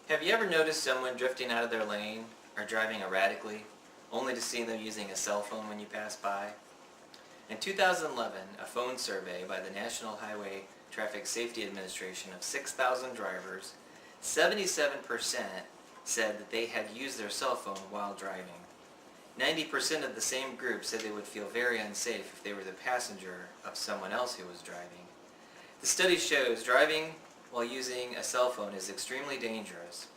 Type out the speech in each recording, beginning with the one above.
Have you ever noticed someone drifting out of their lane or driving erratically, only to see them using a cell phone when you pass by? In 2011, a phone survey by the National Highway Traffic Safety Administration of 6,000 drivers, 77% said that they had used their cell phone while driving. 90% of the same group said they would feel very unsafe if they were the passenger of someone else who was driving. The study shows driving while using a cell phone is extremely dangerous.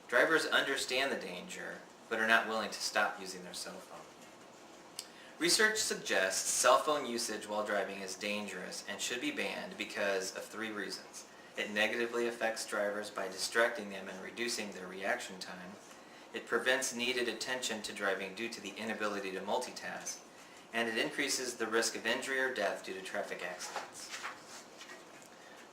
Drivers understand the danger, but are not willing to stop using their cell phone. Research suggests cell phone usage while driving is dangerous and should be banned because of 3 reasons. It negatively affects drivers by distracting them and reducing their reaction time. It prevents needed attention to driving due to the inability to multitask. And it increases the risk of injury or death due to traffic accidents.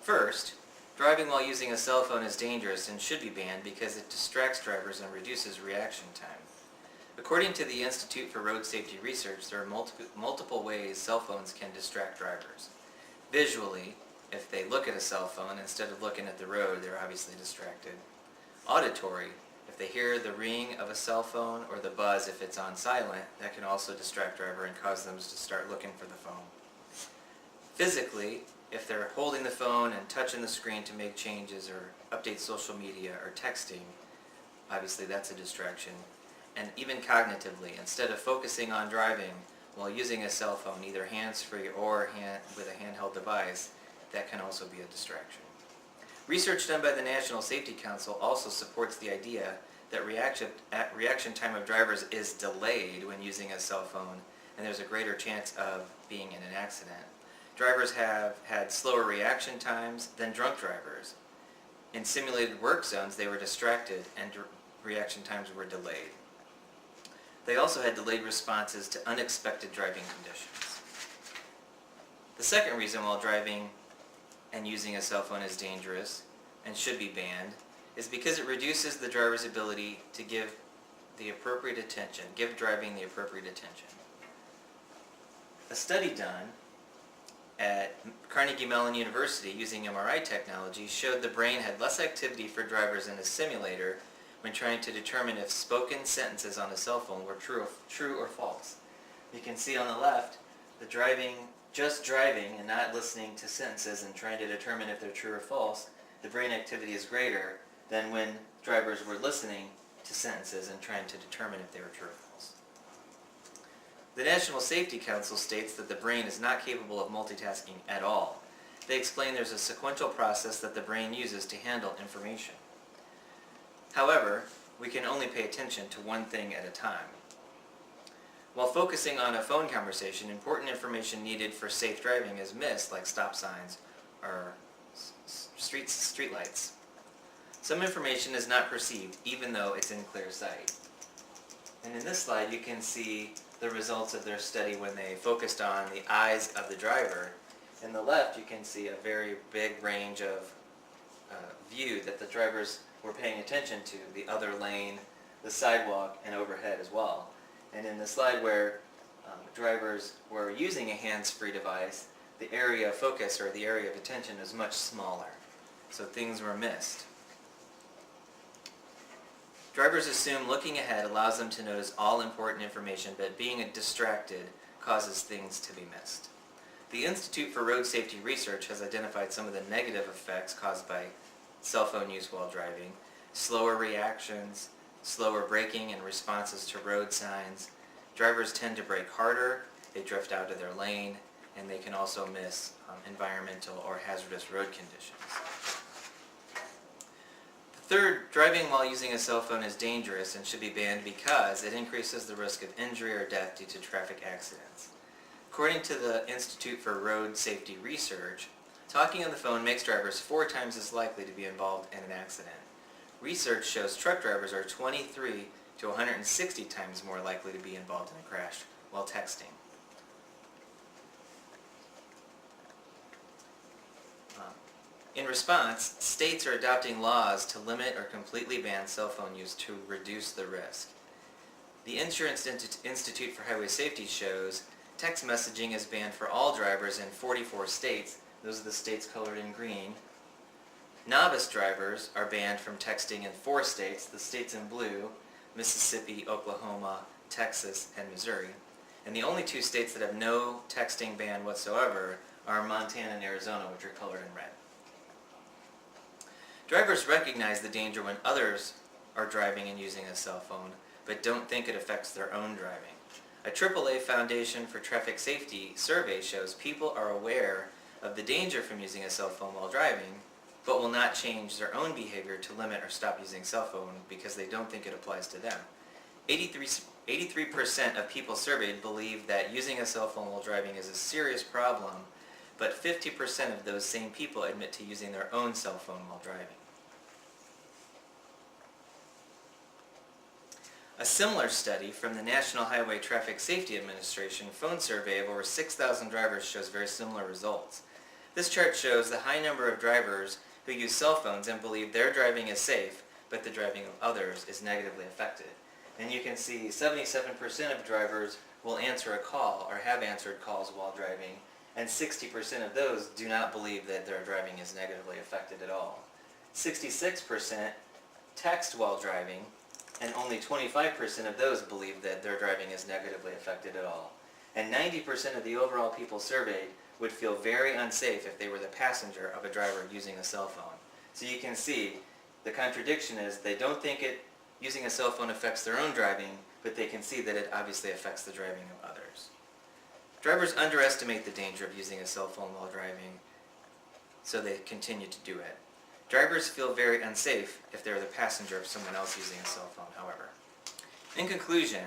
First, driving while using a cell phone is dangerous and should be banned because it distracts drivers and reduces reaction time. According to the Institute for Road Safety Research, there are multiple ways cell phones can distract drivers. Visually, if they look at a cell phone instead of looking at the road, they're obviously distracted. Auditory, if they hear the ring of a cell phone or the buzz if it's on silent, that can also distract driver and cause them to start looking for the phone. Physically, if they're holding the phone and touching the screen to make changes or update social media or texting, obviously that's a distraction. And even cognitively, instead of focusing on driving while using a cell phone, either hands-free or with a handheld device, that can also be a distraction. Research done by the National Safety Council also supports the idea that reaction time of drivers is delayed when using a cell phone, and there's a greater chance of being in an accident. Drivers have had slower reaction times than drunk drivers. In simulated work zones, they were distracted and reaction times were delayed. They also had delayed responses to unexpected driving conditions. The second reason why driving and using a cell phone is dangerous and should be banned is because it reduces the driver's ability to give driving the appropriate attention. A study done at Carnegie Mellon University using MRI technology showed the brain had less activity for drivers in a simulator when trying to determine if spoken sentences on a cell phone were true or false. You can see on the left, just driving and not listening to sentences and trying to determine if they're true or false, the brain activity is greater than when drivers were listening to sentences and trying to determine if they were true or false. The National Safety Council states that the brain is not capable of multitasking at all. They explain there's a sequential process that the brain uses to handle information. However, we can only pay attention to one thing at a time. While focusing on a phone conversation, important information needed for safe driving is missed, like stop signs or street lights. Some information is not perceived, even though it's in clear sight. And in this slide, you can see the results of their study when they focused on the eyes of the driver. In the left, you can see a very big range of view that the drivers were paying attention to, the other lane, the sidewalk, and overhead as well. And in the slide where drivers were using a hands-free device, the area of focus or the area of attention is much smaller. So things were missed. Drivers assume looking ahead allows them to notice all important information, but being distracted causes things to be missed. The Institute for Road Safety Research has identified some of the negative effects caused by cell phone use while driving: slower reactions, slower braking and responses to road signs. Drivers tend to brake harder, they drift out of their lane, and they can also miss environmental or hazardous road conditions. Third, driving while using a cell phone is dangerous and should be banned because it increases the risk of injury or death due to traffic accidents. According to the Institute for Road Safety Research, talking on the phone makes drivers 4 times as likely to be involved in an accident. Research shows truck drivers are 23 to 160 times more likely to be involved in a crash while texting. In response, states are adopting laws to limit or completely ban cell phone use to reduce the risk. The Insurance Institute for Highway Safety shows text messaging is banned for all drivers in 44 states. Those are the states colored in green. Novice drivers are banned from texting in 4 states, the states in blue, Mississippi, Oklahoma, Texas, and Missouri. And the only 2 states that have no texting ban whatsoever are Montana and Arizona, which are colored in red. Drivers recognize the danger when others are driving and using a cell phone, but don't think it affects their own driving. A AAA Foundation for Traffic Safety survey shows people are aware of the danger from using a cell phone while driving, but will not change their own behavior to limit or stop using cell phone because they don't think it applies to them. 83% of people surveyed believe that using a cell phone while driving is a serious problem, but 50% of those same people admit to using their own cell phone while driving. A similar study from the National Highway Traffic Safety Administration phone survey of over 6,000 drivers shows very similar results. This chart shows the high number of drivers who use cell phones and believe their driving is safe, but the driving of others is negatively affected. And you can see 77% of drivers will answer a call or have answered calls while driving, and 60% of those do not believe that their driving is negatively affected at all. 66% text while driving, and only 25% of those believe that their driving is negatively affected at all. And 90% of the overall people surveyed would feel very unsafe if they were the passenger of a driver using a cell phone. So you can see the contradiction is they don't think using a cell phone affects their own driving, but they can see that it obviously affects the driving of others. Drivers underestimate the danger of using a cell phone while driving, so they continue to do it. Drivers feel very unsafe if they're the passenger of someone else using a cell phone, however. In conclusion,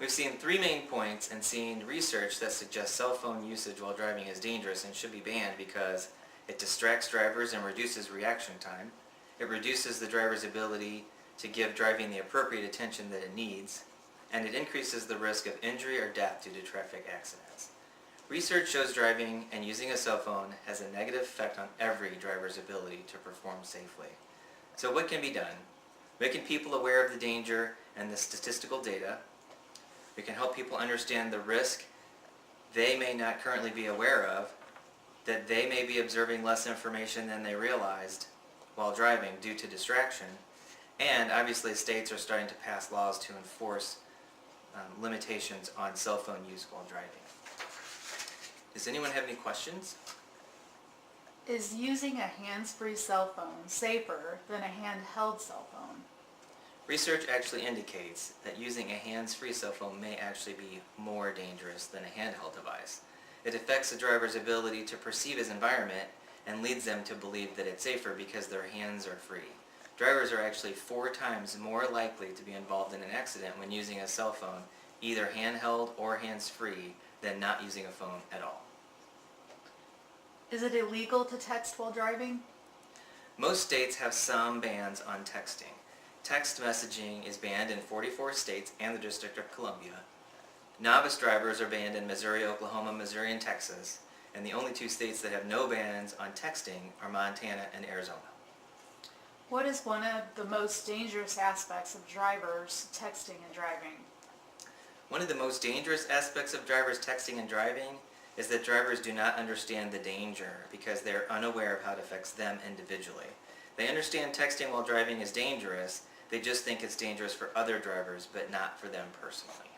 we've seen 3 main points and seen research that suggests cell phone usage while driving is dangerous and should be banned because it distracts drivers and reduces reaction time. It reduces the driver's ability to give driving the appropriate attention that it needs, and it increases the risk of injury or death due to traffic accidents. Research shows driving and using a cell phone has a negative effect on every driver's ability to perform safely. So what can be done? Making people aware of the danger and the statistical data. We can help people understand the risk they may not currently be aware of, that they may be observing less information than they realized while driving due to distraction. And obviously states are starting to pass laws to enforce limitations on cell phone use while driving. Does anyone have any questions? Is using a hands-free cell phone safer than a handheld cell phone? Research actually indicates that using a hands-free cell phone may actually be more dangerous than a handheld device. It affects the driver's ability to perceive his environment and leads them to believe that it's safer because their hands are free. Drivers are actually 4 times more likely to be involved in an accident when using a cell phone, either handheld or hands-free, than not using a phone at all. Is it illegal to text while driving? Most states have some bans on texting. Text messaging is banned in 44 states and the District of Columbia. Novice drivers are banned in Missouri, Oklahoma, Missouri, and Texas, and the only 2 states that have no bans on texting are Montana and Arizona. What is one of the most dangerous aspects of drivers texting and driving? One of the most dangerous aspects of drivers texting and driving is that drivers do not understand the danger because they are unaware of how it affects them individually. They understand texting while driving is dangerous, they just think it's dangerous for other drivers but not for them personally.